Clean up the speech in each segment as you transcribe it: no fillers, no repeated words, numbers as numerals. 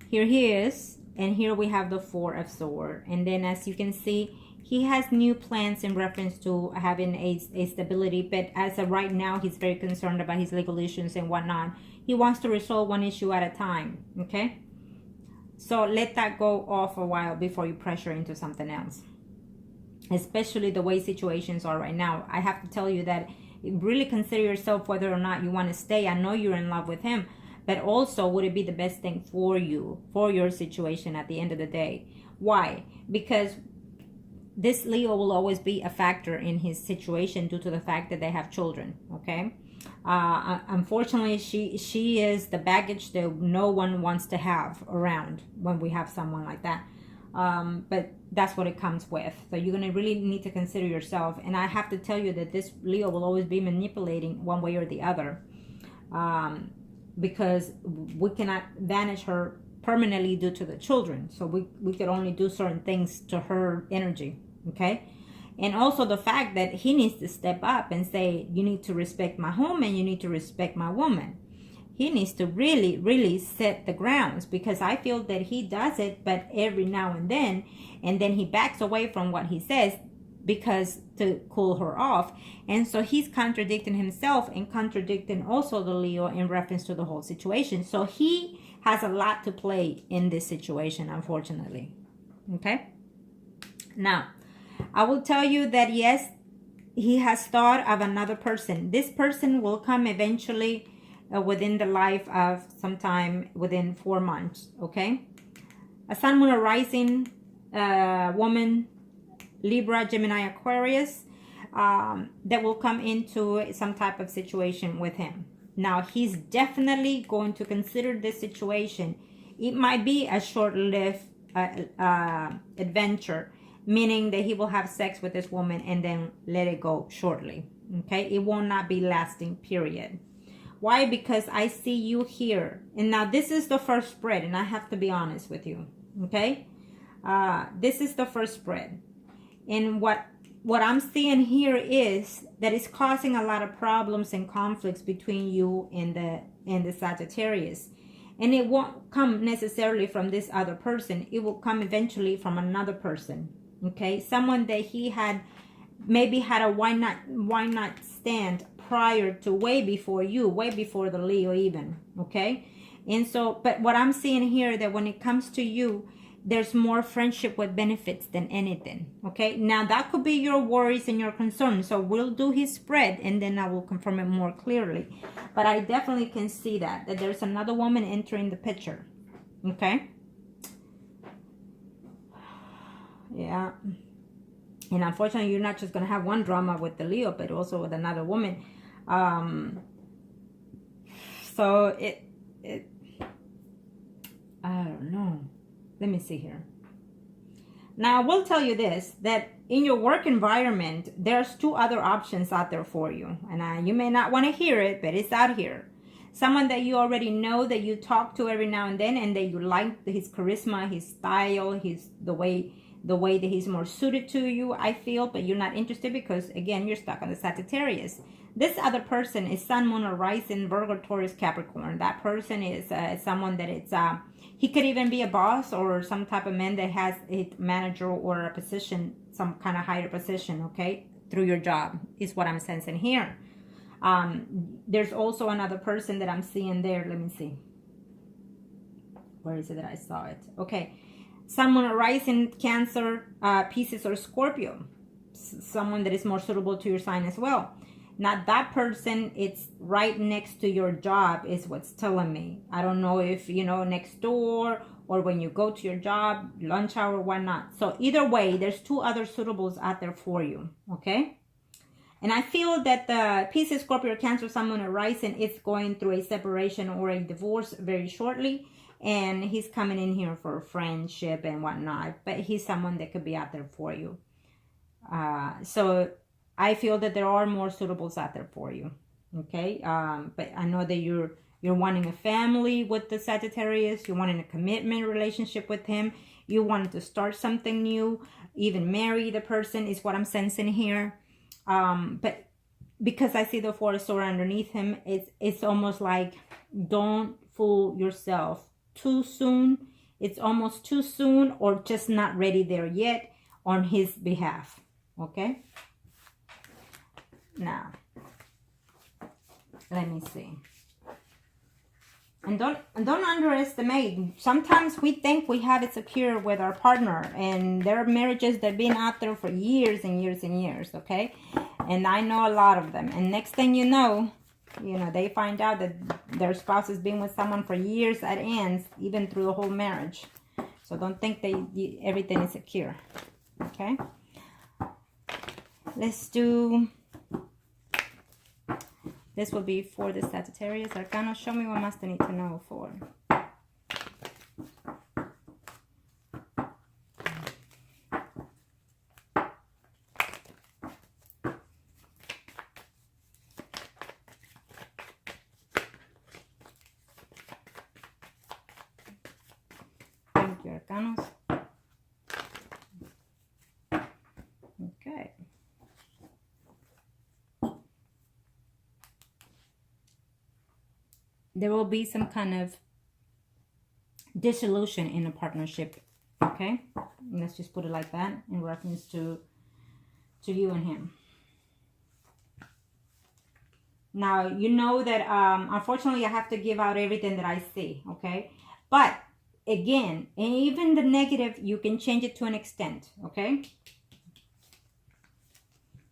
here he is, and here we have the Four of Swords. And then as you can see, he has new plans in reference to having a stability, but as of right now, he's very concerned about his legal issues and whatnot. He wants to resolve one issue at a time, okay? So let that go off a while before you pressure into something else. Especially the way situations are right now. I have to tell you that really consider yourself whether or not you want to stay. I know you're in love with him, but also would it be the best thing for you, for your situation at the end of the day? Why? Because this Leo will always be a factor in his situation due to the fact that they have children, okay? Unfortunately, she is the baggage that no one wants to have around when we have someone like that. But that's what it comes with. So you're going to really need to consider yourself. And I have to tell you that this Leo will always be manipulating one way or the other. Because we cannot banish her permanently due to the children. So we could only do certain things to her energy. Okay? And also the fact that he needs to step up and say, you need to respect my home and you need to respect my woman. He needs to really, really set the grounds, because I feel that he does it, but every now and then he backs away from what he says because to cool her off. And so he's contradicting himself and contradicting also the Leo in reference to the whole situation. So he has a lot to play in this situation, unfortunately. Okay? Now, I will tell you that yes, he has thought of another person. This person will come eventually within the life of sometime within 4 months. Okay? A Sun, Moon, or Rising woman, Libra, Gemini, Aquarius, that will come into some type of situation with him. Now, he's definitely going to consider this situation. It might be a short-lived adventure, meaning that he will have sex with this woman and then let it go shortly. Okay? It will not be lasting, period. Why? Because I see you here. And now this is the first spread, and I have to be honest with you. Okay? This is the first spread. And what I'm seeing here is that it's causing a lot of problems and conflicts between you and the Sagittarius. And it won't come necessarily from this other person. It will come eventually from another person. Okay? Someone that he had maybe had a why not stand prior to, way before you, way before the Leo even. Okay? And so, but what I'm seeing here, that when it comes to you, there's more friendship with benefits than anything. Okay? Now, that could be your worries and your concerns. So we'll do his spread and then I will confirm it more clearly. But I definitely can see that there's another woman entering the picture. Okay? Yeah. And unfortunately, you're not just going to have one drama with the Leo, but also with another woman. So it I don't know. Let me see here. Now, I will tell you this, that in your work environment, there's 2 other options out there for you. And you may not want to hear it, but it's out here. Someone that you already know, that you talk to every now and then, and that you like his charisma, his style, the way that he's more suited to you, I feel, but you're not interested because, again, you're stuck on the Sagittarius. This other person is Sun, Moon, or Rising, Virgo, Taurus, Capricorn. That person is someone that it's, he could even be a boss or some type of man that has a manager or a position, some kind of higher position, okay, through your job, is what I'm sensing here. There's also another person that I'm seeing there. Let me see. Where is it that I saw it? Okay. Sun, Moon, or Rising, Cancer, Pisces, or Scorpio. Someone that is more suitable to your sign as well. Not that person, it's right next to your job is what's telling me. I don't know if, next door or when you go to your job, lunch hour, whatnot. So either way, there's 2 other suitables out there for you, okay? And I feel that the Pisces, Scorpio, Cancer, Sun, Moon, or Rising is going through a separation or a divorce very shortly. And he's coming in here for friendship and whatnot. But he's someone that could be out there for you. So I feel that there are more suitables out there for you. Okay? But I know that you're wanting a family with the Sagittarius. You're wanting a commitment relationship with him. You wanted to start something new. Even marry the person is what I'm sensing here. But because I see the Four of Swords underneath him, it's almost like don't fool yourself too soon it's almost too soon or just not ready there yet on his behalf. Okay? Now, let me see. And don't underestimate. Sometimes we think we have it secure with our partner, and there are marriages that have been out there for years and years and years, okay? And I know a lot of them. And next thing you know, they find out that their spouse has been with someone for years at ends, even through the whole marriage. So don't think that everything is secure, okay? Let's do... This will be for the Sagittarius Arcana. Show me what must I need to know for. Thank you, Arcanos. Okay. There will be some kind of dissolution in a partnership, okay? Let's just put it like that in reference to you and him. Now, you know that unfortunately I have to give out everything that I see, okay? But again, even the negative, you can change it to an extent, okay?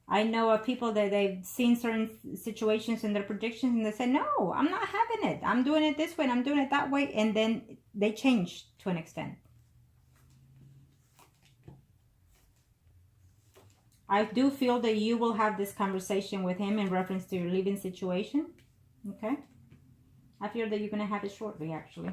I know of people that they've seen certain situations in their predictions and they say, no, I'm not having it. I'm doing it this way and I'm doing it that way. And then they change to an extent. I do feel that you will have this conversation with him in reference to your living situation. Okay? I feel that you're going to have it shortly, actually.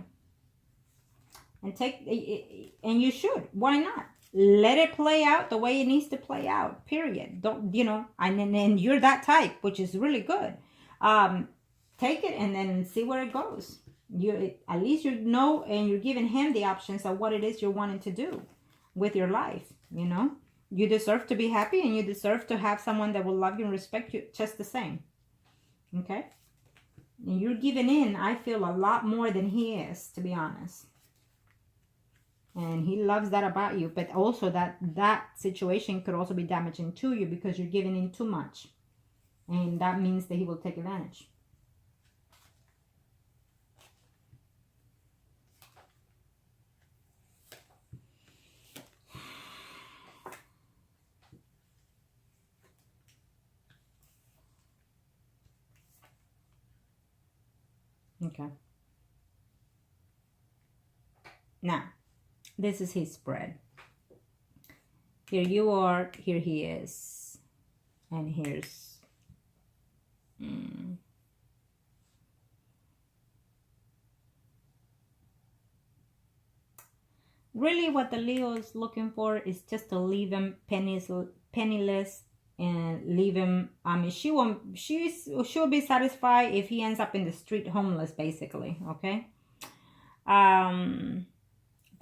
And you should. Why not? Let it play out the way it needs to play out, period. Don't, and you're that type, which is really good. Take it and then see where it goes. At least you know, and you're giving him the options of what it is you're wanting to do with your life, You deserve to be happy, and you deserve to have someone that will love you and respect you just the same. Okay? And you're giving in, I feel, a lot more than he is, to be honest. And he loves that about you, but also that situation could also be damaging to you because you're giving in too much. And that means that he will take advantage. Okay. Now, this is his spread. Here you are, here he is, and here's... Really what the Leo is looking for is just to leave him penniless and leave him... she'll be satisfied if he ends up in the street homeless, basically, okay?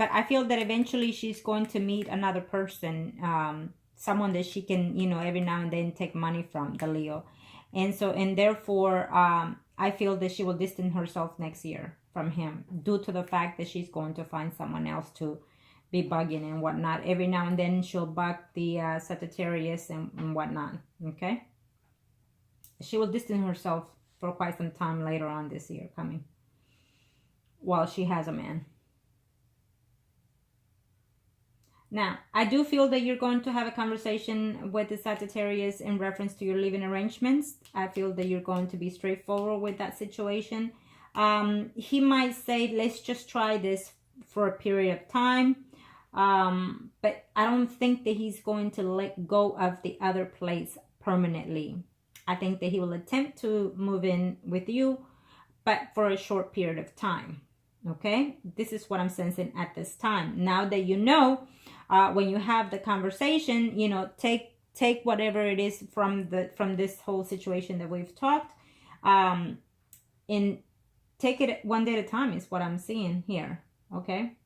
But I feel that eventually she's going to meet another person, someone that she can, every now and then take money from, the Leo. And therefore, I feel that she will distance herself next year from him due to the fact that she's going to find someone else to be bugging and whatnot. Every now and then she'll bug the Sagittarius and whatnot, okay? She will distance herself for quite some time later on this year coming while she has a man. Now, I do feel that you're going to have a conversation with the Sagittarius in reference to your living arrangements. I feel that you're going to be straightforward with that situation. He might say, let's just try this for a period of time. But I don't think that he's going to let go of the other place permanently. I think that he will attempt to move in with you, but for a short period of time. Okay? This is what I'm sensing at this time. Now that you know... when you have the conversation, take whatever it is from this whole situation that we've talked, and take it one day at a time is what I'm seeing here. Okay.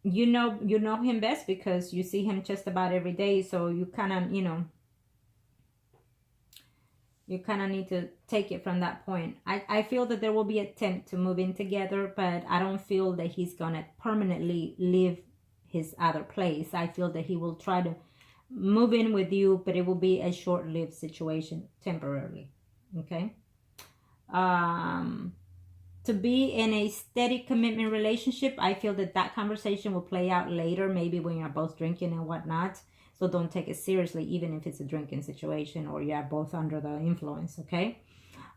You know him best because you see him just about every day, so you kind of, You kind of need to take it from that point. I feel that there will be an attempt to move in together, but I don't feel that he's gonna permanently leave his other place. I feel that he will try to move in with you, but it will be a short-lived situation, temporarily. Okay. To be in a steady commitment relationship, I feel that that conversation will play out later, maybe when you're both drinking and whatnot. So don't take it seriously, even if it's a drinking situation or you're both under the influence, okay?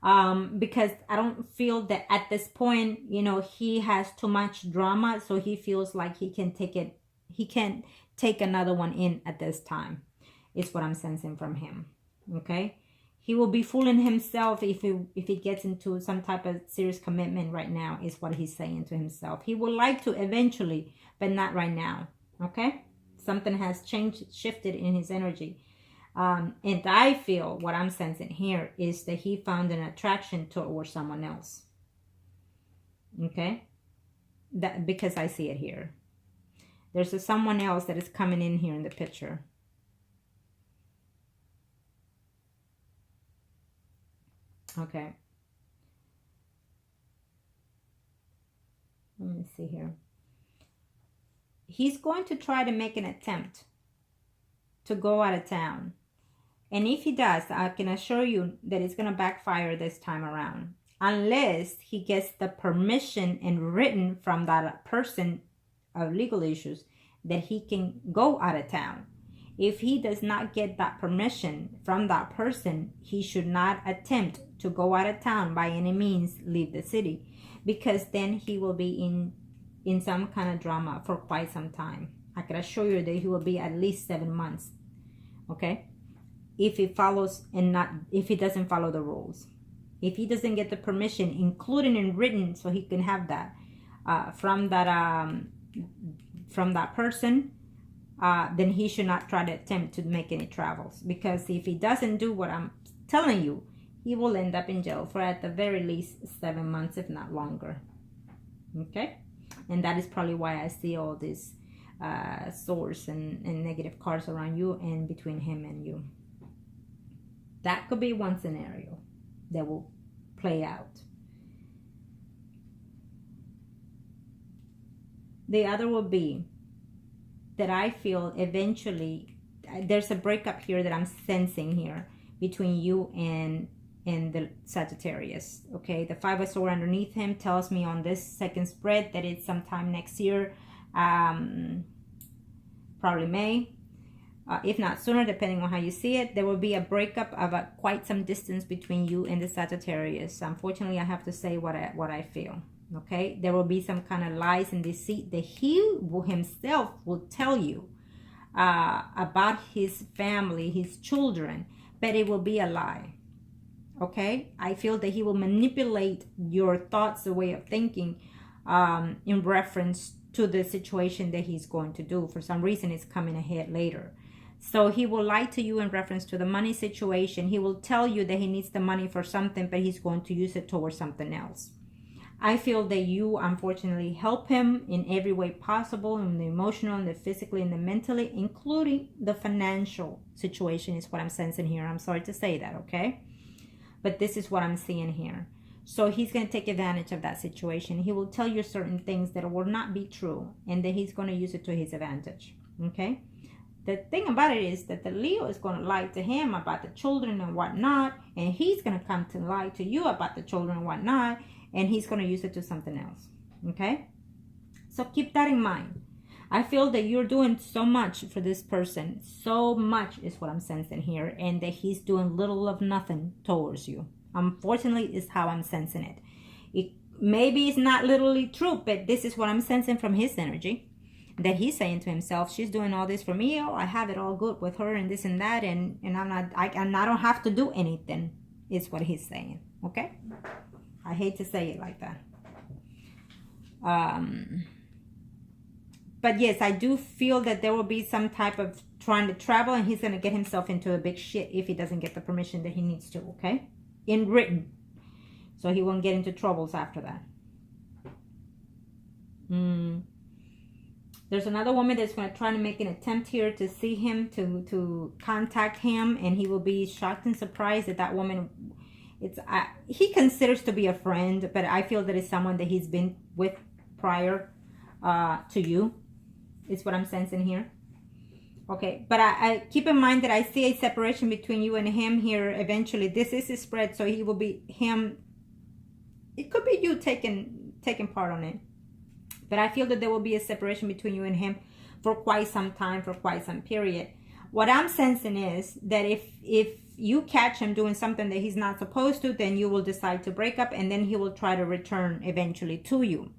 Because I don't feel that at this point, you know, he has too much drama, so he feels like he can take it, he can't take another one in at this time. It's what I'm sensing from him, okay? He will be fooling himself if he gets into some type of serious commitment right now, is what he's saying to himself. He would like to eventually, but not right now, okay? Something has changed, shifted in his energy. And I feel what I'm sensing here is that he found an attraction towards someone else. Okay? That, because I see it here. There's someone else that is coming in here in the picture. Okay. Let me see here. He's going to try to make an attempt to go out of town. And if he does, I can assure you that it's going to backfire this time around. Unless he gets the permission and written from that person of legal issues that he can go out of town. If he does not get that permission from that person, he should not attempt to go out of town by any means, leave the city. Because then he will be in some kind of drama for quite some time. I can assure you that he will be at least 7 months. Okay? If he follows if he doesn't follow the rules. If he doesn't get the permission, including in written, so he can have that from that person, then he should not try to attempt to make any travels. Because if he doesn't do what I'm telling you, he will end up in jail for at the very least 7 months, if not longer. Okay? And that is probably why I see all these swords and negative cards around you and between him and you. That could be one scenario that will play out. The other will be that I feel eventually there's a breakup here that I'm sensing here between you and the Sagittarius. Okay, the 5 of Swords underneath him tells me on this second spread that it's sometime next year, probably May, if not sooner, depending on how you see it. There will be a breakup of quite some distance between you and the Sagittarius. Unfortunately, I have to say what I feel. Okay, there will be some kind of lies and deceit that he himself will tell you about his family, his children, but it will be a lie. Okay, I feel that he will manipulate your thoughts, the way of thinking, in reference to the situation that he's going to do. For some reason, it's coming ahead later. So he will lie to you in reference to the money situation. He will tell you that he needs the money for something, but he's going to use it towards something else. I feel that you, unfortunately, help him in every way possible, in the emotional, in the physically, and the mentally, including the financial situation is what I'm sensing here. I'm sorry to say that, okay? But this is what I'm seeing here. So he's going to take advantage of that situation. He will tell you certain things that will not be true, and that he's going to use it to his advantage, okay? The thing about it is that the Leo is going to lie to him about the children and whatnot, and he's going to come to lie to you about the children and whatnot, and he's going to use it to something else, okay? So keep that in mind. I feel that you're doing so much for this person. So much is what I'm sensing here, and that he's doing little of nothing towards you. Unfortunately, is how I'm sensing it. Maybe it's not literally true, but this is what I'm sensing from his energy. That he's saying to himself, she's doing all this for me. Oh, I have it all good with her and this and that, and I don't have to do anything, is what he's saying, okay? I hate to say it like that. But yes, I do feel that there will be some type of trying to travel, and he's going to get himself into a big shit if he doesn't get the permission that he needs to, okay? In written. So he won't get into troubles after that. There's another woman that's going to try to make an attempt here to see him, to contact him, and he will be shocked and surprised that that woman he considers to be a friend, but I feel that it's someone that he's been with prior to you. Is what I'm sensing here. Okay, but I keep in mind that I see a separation between you and him here eventually. This is his spread, so he will be him. It could be you taking part on it. But I feel that there will be a separation between you and him for quite some time, for quite some period. What I'm sensing is that if you catch him doing something that he's not supposed to, then you will decide to break up, and then he will try to return eventually to you.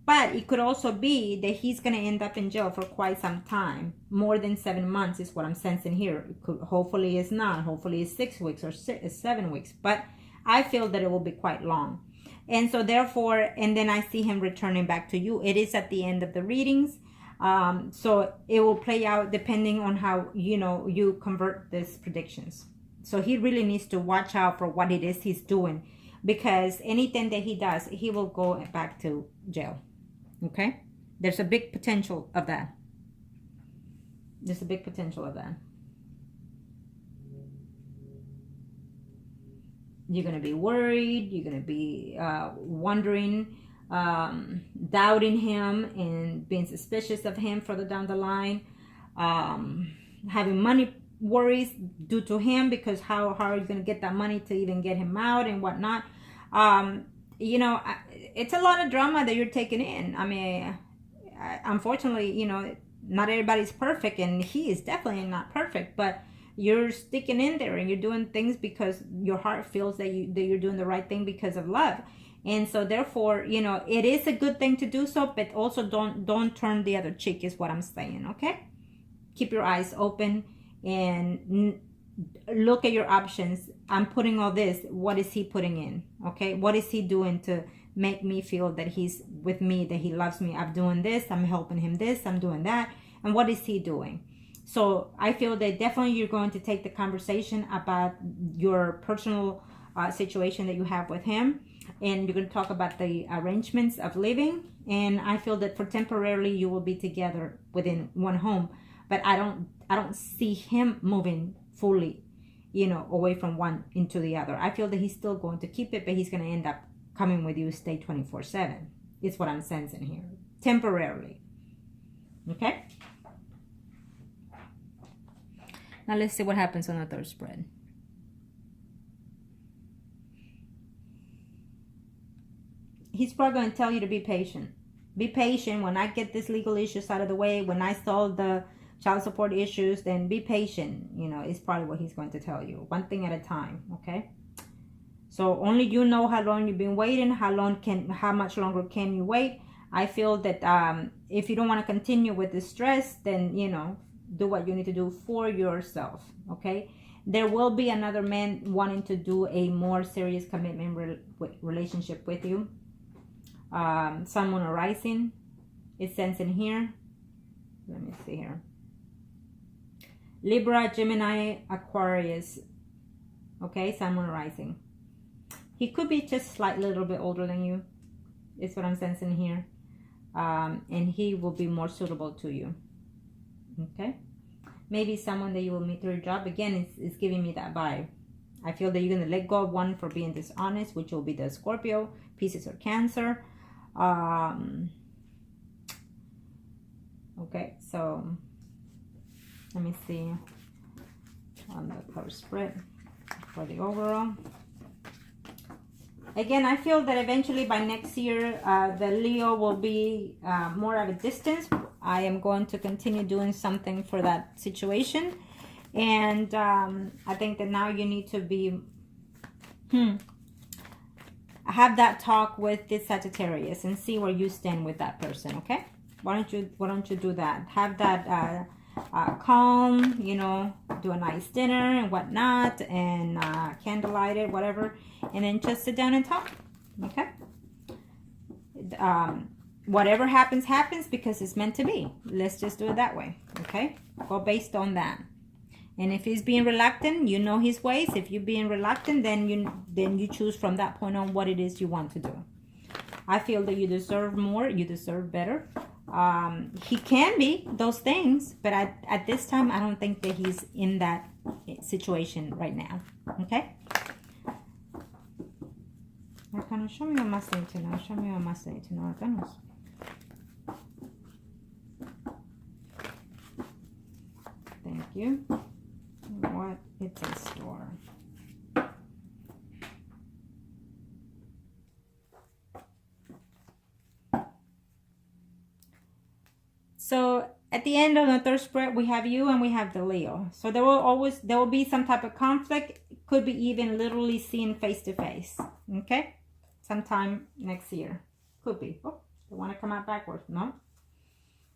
But it could also be that he's going to end up in jail for quite some time. More than 7 months is what I'm sensing here. Hopefully it's not. Hopefully it's 6 weeks or 7 weeks. But I feel that it will be quite long. And so therefore, and then I see him returning back to you. It is at the end of the readings. So it will play out depending on how, you convert these predictions. So he really needs to watch out for what it is he's doing. Because anything that he does, he will go back to jail. Okay, there's a big potential of that. There's a big potential of that. You're going to be worried. You're going to be wondering, doubting him and being suspicious of him further down the line. Having money worries due to him, because how are you going to get that money to even get him out and whatnot. It's a lot of drama that you're taking in. I mean, unfortunately, not everybody's perfect, and he is definitely not perfect, but you're sticking in there and you're doing things because your heart feels that you're doing the right thing because of love. And so therefore, it is a good thing to do so, but also don't turn the other cheek is what I'm saying. Okay, keep your eyes open and look at your options. I'm putting all this. What is he putting in? Okay, what is he doing to make me feel that he's with me, that he loves me? I'm doing this, I'm helping him this, I'm doing that. And what is he doing? So I feel that definitely you're going to take the conversation about your personal situation that you have with him, and you're going to talk about the arrangements of living. And I feel that for temporarily you will be together within one home, but I don't see him moving fully, away from one into the other. I feel that he's still going to keep it, but he's going to end up coming with you, stay 24/7. It's what I'm sensing here, temporarily. Okay. Now let's see what happens on the third spread. He's probably going to tell you to be patient. Be patient. When I get this legal issues out of the way, when I solve the child support issues, then be patient. Is probably what he's going to tell you. One thing at a time. Okay. So only you know how long you've been waiting. How much longer can you wait? I feel that if you don't want to continue with the stress, then do what you need to do for yourself. Okay. There will be another man wanting to do a more serious commitment relationship with you. Sun, Moon, or Rising. It sends in here. Let me see here. Libra, Gemini, Aquarius. Okay, Sun, Moon, or Rising. He could be just slightly a little bit older than you. Is what I'm sensing here. And he will be more suitable to you. Okay. Maybe someone that you will meet through your job. Again, it's giving me that vibe. I feel that you're going to let go of one for being dishonest, which will be the Scorpio, Pisces, or Cancer. Okay, so let me see on the color spread for the overall. Again, I feel that eventually by next year, the Leo will be more at a distance. I am going to continue doing something for that situation. And I think that now you need to be, have that talk with this Sagittarius and see where you stand with that person, okay? Why don't you do that? Have that calm, do a nice dinner and whatnot, and candlelight it, whatever, and then just sit down and talk, okay? Whatever happens, happens because it's meant to be. Let's just do it that way, okay? Go based on that. And if he's being reluctant, you know his ways. If you're being reluctant, then you choose from that point on what it is you want to do. I feel that you deserve more. You deserve better. He can be those things, but at this time, I don't think that he's in that situation right now. Okay? Arcana, show me what must need to know. Show me what must need to know, Arcanos. Thank you. What it's in store. So at the end of the third spread, we have you and we have the Leo. So there will be some type of conflict. Could be even literally seen face to face. Okay? Sometime next year. Could be. Oh, they want to come out backwards. No?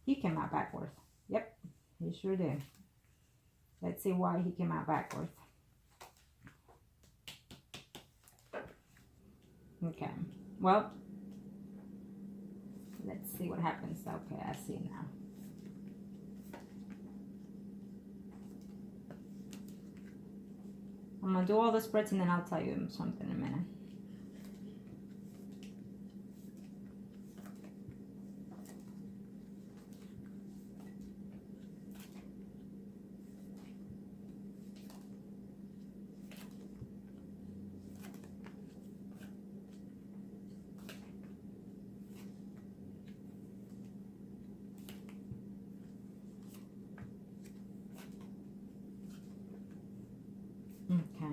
He came out backwards. Yep, he sure did. Let's see why he came out backwards. Okay. Well, let's see what happens. Okay, I see now. I'm going to do all the spreads and then I'll tell you something in a minute. Okay.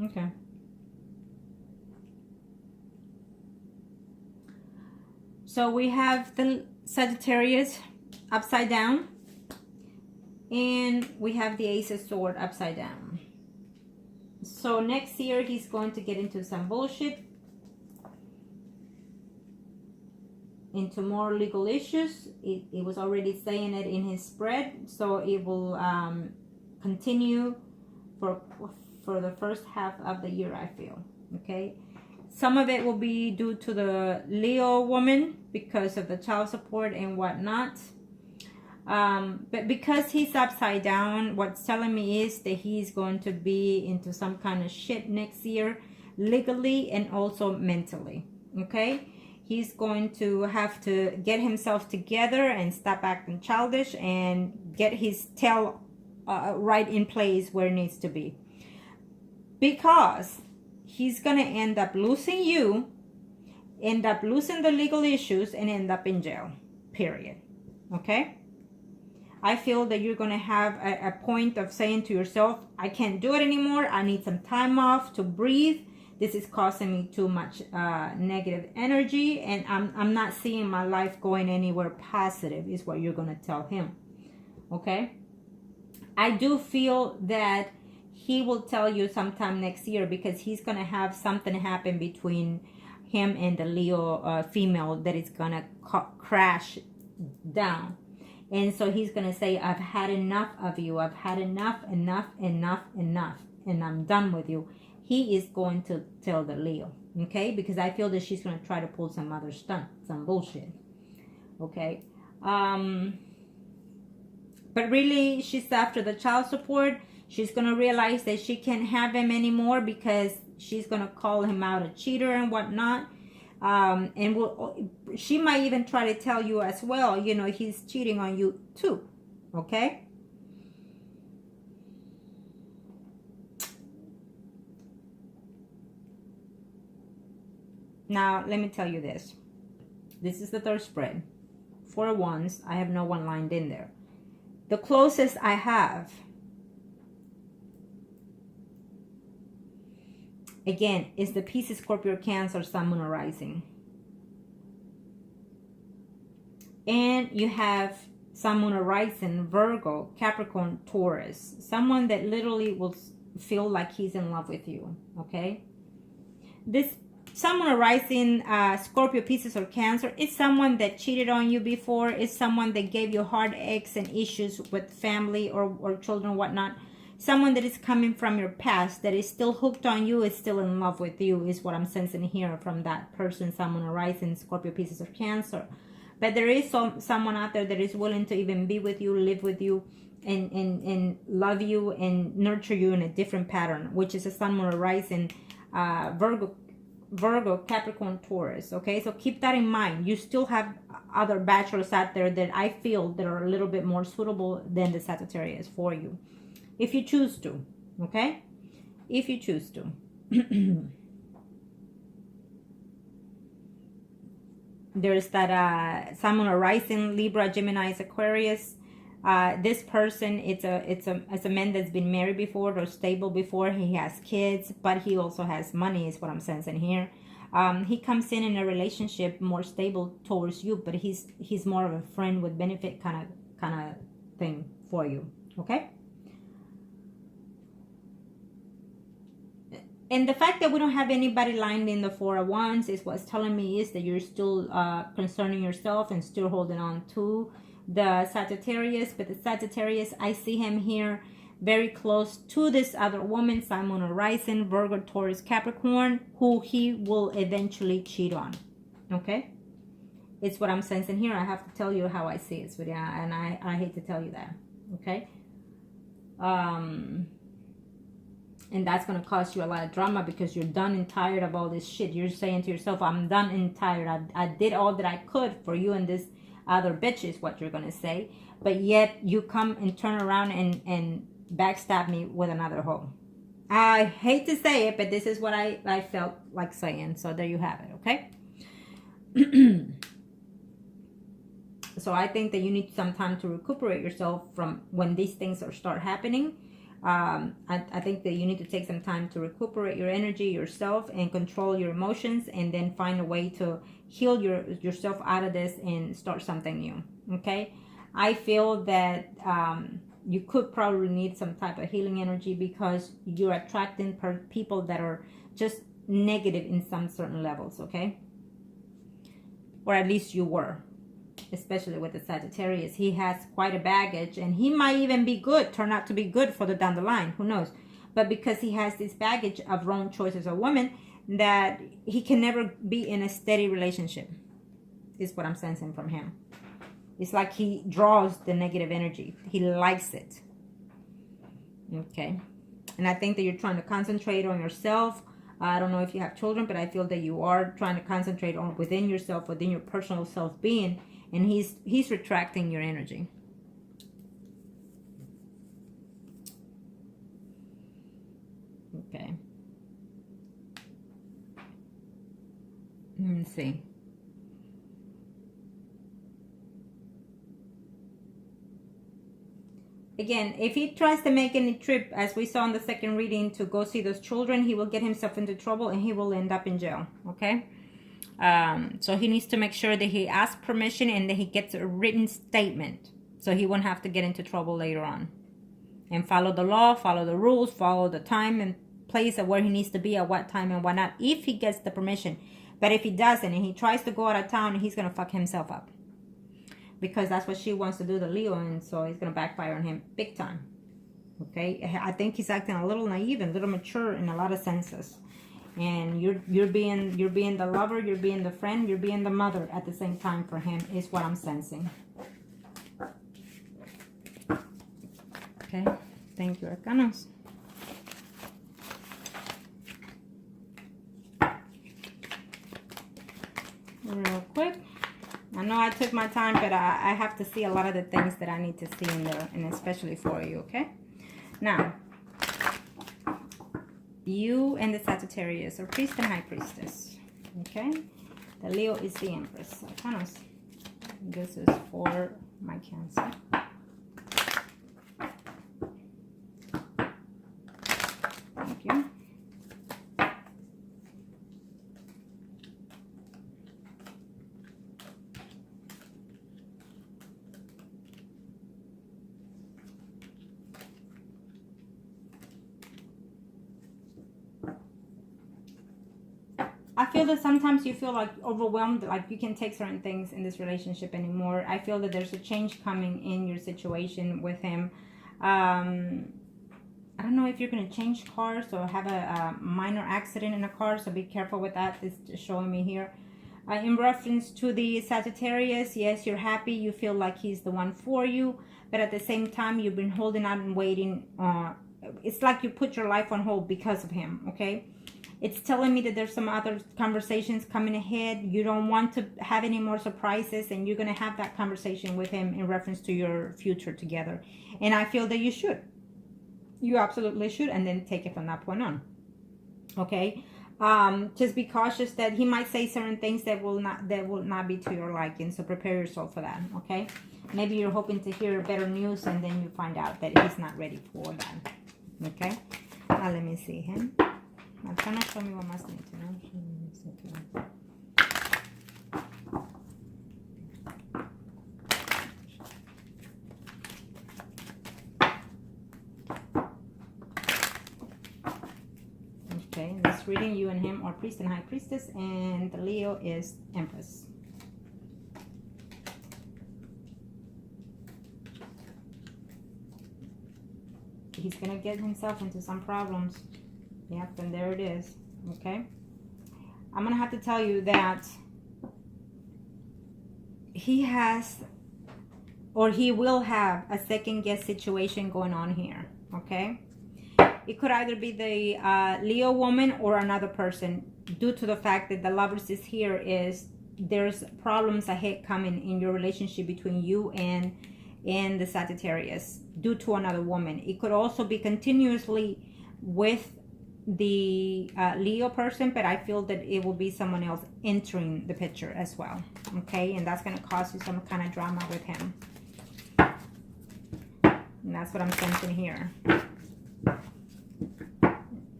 Okay. So we have the Sagittarius upside down. And we have the Ace of Swords upside down. So next year he's going to get into some bullshit. Into more legal issues. It was already saying it in his spread. So it will continue for the first half of the year, I feel. Okay. Some of it will be due to the Leo woman because of the child support and whatnot. But because he's upside down, what's telling me is that he's going to be into some kind of shit next year, legally and also mentally. Okay. He's going to have to get himself together and stop acting childish and get his tail right in place where it needs to be. Because he's going to end up losing you, end up losing the legal issues, and end up in jail. Period. Okay? I feel that you're going to have a point of saying to yourself, I can't do it anymore. I need some time off to breathe. This is causing me too much negative energy, and I'm not seeing my life going anywhere positive, is what you're going to tell him. Okay? I do feel that he will tell you sometime next year, because he's going to have something happen between him and the Leo female that is going to crash down. And so he's going to say, I've had enough of you. I've had enough, and I'm done with you. He is going to tell the Leo, okay? Because I feel that she's going to try to pull some other stunt, some bullshit, okay? But really, she's after the child support. She's going to realize that she can't have him anymore because she's going to call him out a cheater and whatnot. She might even try to tell you as well, you know, he's cheating on you too, okay? Now, let me tell you this. This is the third spread. 4 wands. I have no one lined in there. The closest I have, again, is the Pisces, Scorpio, Cancer, Sun, Moon, or Rising. And you have Sun, Moon, or Rising, Virgo, Capricorn, Taurus. Someone that literally will feel like he's in love with you, okay? This Sun, Moon, or Rising, Scorpio, Pisces, or Cancer is someone that cheated on you before. It's someone that gave you heartaches and issues with family or children or whatnot. Someone that is coming from your past, that is still hooked on you, is still in love with you, is what I'm sensing here from that person, Sun, Moon, or Rising, Scorpio, Pisces, or Cancer. But there is someone out there that is willing to even be with you, live with you, and love you and nurture you in a different pattern, which is a Sun, Moon, or Rising, Virgo, Virgo, Capricorn, Taurus. Okay, so keep that in mind. You still have other bachelors out there that I feel that are a little bit more suitable than the Sagittarius for you, if you choose to. Okay, if you choose to. There's that Sun, Moon, or Rising, Libra, Gemini, Aquarius. This person, it's a man that's been married before or stable before. He has kids, but he also has money, is what I'm sensing here. He comes in a relationship more stable towards you, but he's more of a friend with benefit kind of thing for you. Okay. And the fact that we don't have anybody lined in the Four of Wands is what's telling me is that you're still concerning yourself and still holding on to the Sagittarius. But the Sagittarius, I see him here very close to this other woman, Sun, Moon, or Rising, Virgo, Taurus, Capricorn, who he will eventually cheat on. Okay? It's what I'm sensing here. I have to tell you how I see it, sweetie, and I hate to tell you that. Okay? And that's going to cause you a lot of drama because you're done and tired of all this shit. You're saying to yourself, I'm done and tired. I did all that I could for you and this other bitch, is what you're going to say. But yet you come and turn around and backstab me with another hoe. I hate to say it, but this is what I felt like saying. So there you have it, okay? So I think that you need some time to recuperate yourself from when these things start happening. I think that you need to take some time to recuperate your energy, yourself, and control your emotions, and then find a way to heal yourself out of this and start something new. Okay, I feel that you could probably need some type of healing energy because you're attracting people that are just negative in some certain levels. Okay, or at least you were. Especially with the Sagittarius, he has quite a baggage, and he might even be good, turn out to be good for the down the line, who knows. But because he has this baggage of wrong choices of women, that he can never be in a steady relationship, is what I'm sensing from him. It's like he draws the negative energy. He likes it. Okay. And I think that you're trying to concentrate on yourself. I don't know if you have children, but I feel that you are trying to concentrate on within yourself, within your personal self-being. And he's retracting your energy. Okay. Let's see. Again, if he tries to make any trip, as we saw in the second reading, to go see those children, he will get himself into trouble and he will end up in jail. Okay? So he needs to make sure that he asks permission and that he gets a written statement so he won't have to get into trouble later on. And follow the law, follow the rules, follow the time and place of where he needs to be at what time and what not, if he gets the permission. But if he doesn't and he tries to go out of town, he's going to fuck himself up. Because that's what she wants to do to Leo, and so it's going to backfire on him big time. Okay? I think he's acting a little naive and a little mature in a lot of senses. And you're being the lover, you're being the friend, you're being the mother at the same time for him, is what I'm sensing. Okay, thank you, Arcanos. Real quick. I know I took my time, but I have to see a lot of the things that I need to see in there, and especially for you, okay? Now, you and the Sagittarius are priest and high priestess. Okay? The Leo is the Empress. Arcanos. This is for my Cancer. Thank you. I feel that sometimes you feel like overwhelmed, like you can't take certain things in this relationship anymore. I feel that there's a change coming in your situation with him. I don't know if you're going to change cars or have a minor accident in a car, so be careful with that. It's showing me here. In reference to the Sagittarius, yes, you're happy. You feel like he's the one for you, but at the same time, you've been holding out and waiting. It's like you put your life on hold because of him, okay? It's telling me that there's some other conversations coming ahead. You don't want to have any more surprises, and you're going to have that conversation with him in reference to your future together. And I feel that you should. You absolutely should, and then take it from that point on. Okay? Just be cautious that he might say certain things that will not be to your liking. So prepare yourself for that. Okay? Maybe you're hoping to hear better news, and then you find out that he's not ready for that. Okay? Now let me see him. I'm trying to show me what must need to know. Okay, this reading, you and him are priest and high priestess, and the Leo is empress. He's gonna get himself into some problems. Yep, and there it is. Okay, I'm gonna have to tell you that he has, or he will have, a second guess situation going on here. Okay, it could either be the Leo woman or another person, due to the fact that the Lovers is here. Is there's problems ahead coming in your relationship between you and the Sagittarius due to another woman. It could also be continuously with the Leo person, but I feel that it will be someone else entering the picture as well. Okay, and that's going to cause you some kind of drama with him, and that's what I'm sensing here.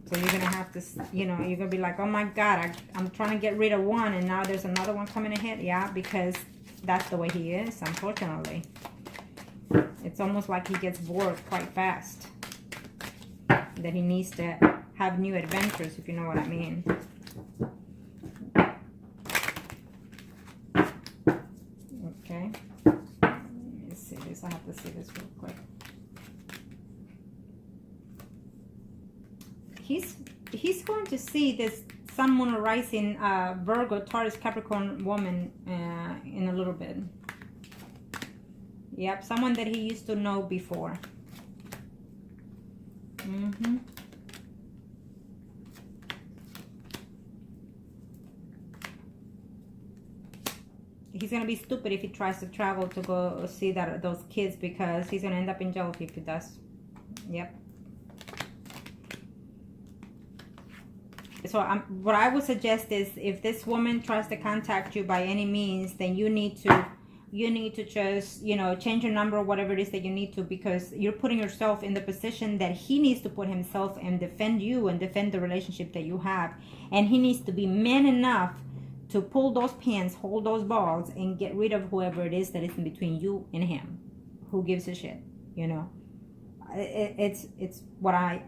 So you're going to have to, you know, you're going to be like, oh my God, I'm trying to get rid of one, and now there's another one coming ahead. Yeah, because that's the way he is, unfortunately. It's almost like he gets bored quite fast, that he needs to have new adventures, if you know what I mean. Okay. Let me see this. I have to see this real quick. He's going to see this Sun, Moon, or Rising Virgo, Taurus, Capricorn woman in a little bit. Yep, someone that he used to know before. He's going to be stupid if he tries to travel to go see those kids, because he's going to end up in jail if he does. Yep. So what I would suggest is, if this woman tries to contact you by any means, then you need to just, you know, change your number, whatever it is that you need to, because you're putting yourself in the position that he needs to put himself and defend you and defend the relationship that you have. And he needs to be man enough to pull those pins, hold those balls, and get rid of whoever it is that is in between you and him. Who gives a shit, you know? It's what I